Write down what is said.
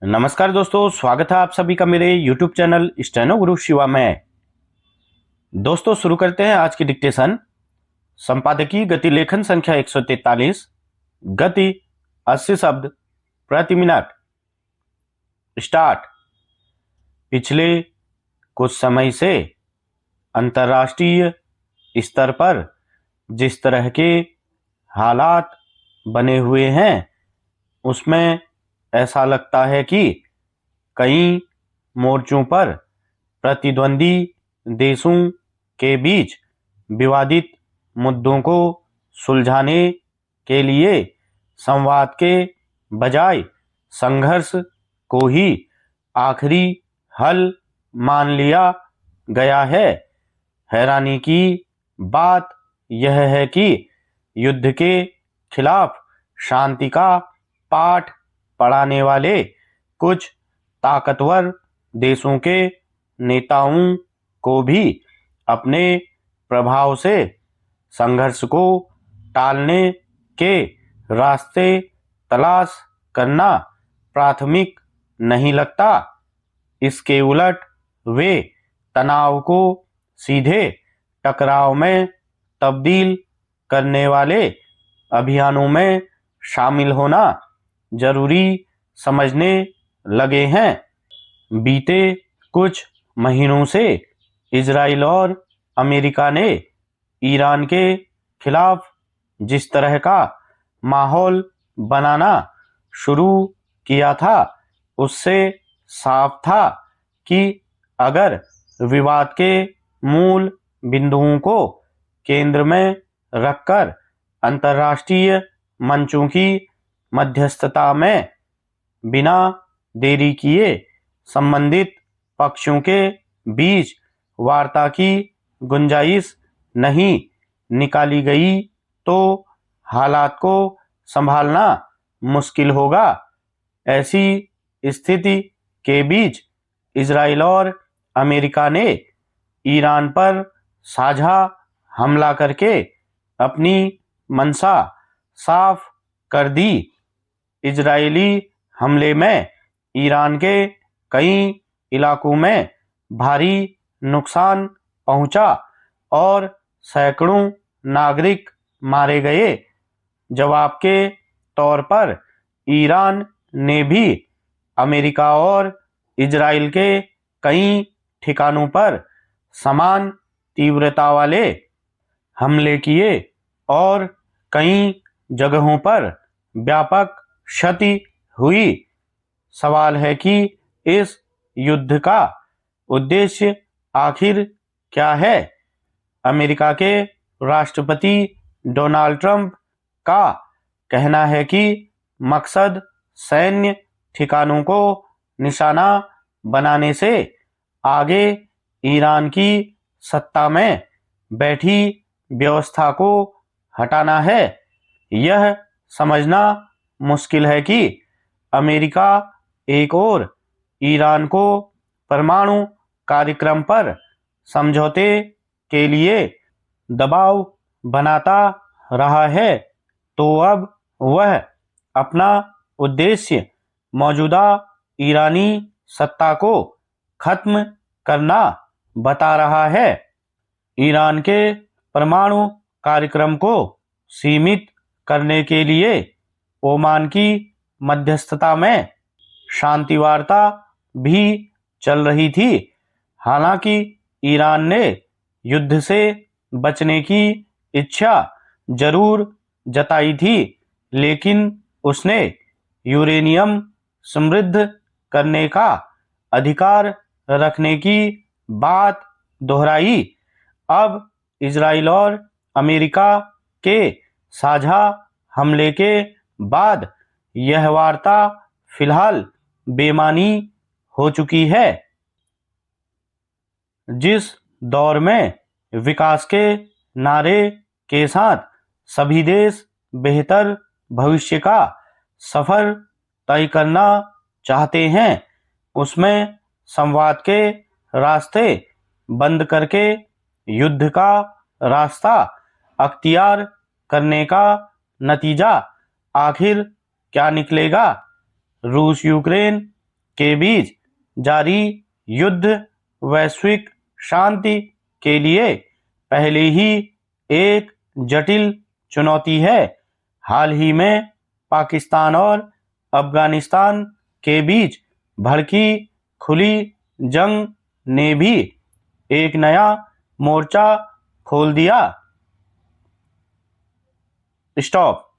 नमस्कार दोस्तों, स्वागत है आप सभी का मेरे YouTube चैनल स्टेनो गुरु शिवा में। दोस्तों शुरू करते हैं आज की डिक्टेशन। संपादकीय गति लेखन संख्या 143, गति 80 शब्द प्रति मिनट। स्टार्ट। पिछले कुछ समय से अंतर्राष्ट्रीय स्तर पर जिस तरह के हालात बने हुए हैं उसमें ऐसा लगता है कि कई मोर्चों पर प्रतिद्वंदी देशों के बीच विवादित मुद्दों को सुलझाने के लिए संवाद के बजाय संघर्ष को ही आखिरी हल मान लिया गया है। हैरानी की बात यह है कि युद्ध के खिलाफ शांति का पाठ पढ़ाने वाले कुछ ताकतवर देशों के नेताओं को भी अपने प्रभाव से संघर्ष को टालने के रास्ते तलाश करना प्राथमिक नहीं लगता। इसके उलट वे तनाव को सीधे टकराव में तब्दील करने वाले अभियानों में शामिल होना जरूरी समझने लगे हैं। बीते कुछ महीनों से इजराइल और अमेरिका ने ईरान के खिलाफ जिस तरह का माहौल बनाना शुरू किया था उससे साफ था कि अगर विवाद के मूल बिंदुओं को केंद्र में रखकर अंतर्राष्ट्रीय मंचों की मध्यस्थता में बिना देरी किए संबंधित पक्षों के बीच वार्ता की गुंजाइश नहीं निकाली गई तो हालात को संभालना मुश्किल होगा। ऐसी स्थिति के बीच इजराइल और अमेरिका ने ईरान पर साझा हमला करके अपनी मंशा साफ कर दी। इजरायली हमले में ईरान के कई इलाकों में भारी नुकसान पहुंचा और सैकड़ों नागरिक मारे गए। जवाब के तौर पर ईरान ने भी अमेरिका और इजराइल के कई ठिकानों पर समान तीव्रता वाले हमले किए और कई जगहों पर व्यापक क्षति हुई। सवाल है कि इस युद्ध का उद्देश्य आखिर क्या है। अमेरिका के राष्ट्रपति डोनाल्ड ट्रंप का कहना है कि मकसद सैन्य ठिकानों को निशाना बनाने से आगे ईरान की सत्ता में बैठी व्यवस्था को हटाना है। यह समझना मुश्किल है कि अमेरिका एक ओर ईरान को परमाणु कार्यक्रम पर समझौते के लिए दबाव बनाता रहा है तो अब वह अपना उद्देश्य मौजूदा ईरानी सत्ता को खत्म करना बता रहा है। ईरान के परमाणु कार्यक्रम को सीमित करने के लिए ओमान की मध्यस्थता में शांति वार्ता भी चल रही थी। हालांकि ईरान ने युद्ध से बचने की इच्छा जरूर जताई थी, लेकिन उसने यूरेनियम समृद्ध करने का अधिकार रखने की बात दोहराई। अब इजराइल और अमेरिका के साझा हमले के बाद यह वार्ता फिलहाल बेमानी हो चुकी है। जिस दौर में विकास के नारे के साथ सभी देश बेहतर भविष्य का सफर तय करना चाहते हैं उसमें संवाद के रास्ते बंद करके युद्ध का रास्ता अख्तियार करने का नतीजा आखिर क्या निकलेगा। रूस यूक्रेन के बीच जारी युद्ध वैश्विक शांति के लिए पहले ही एक जटिल चुनौती है। हाल ही में पाकिस्तान और अफगानिस्तान के बीच भड़की खुली जंग ने भी एक नया मोर्चा खोल दिया। स्टॉप।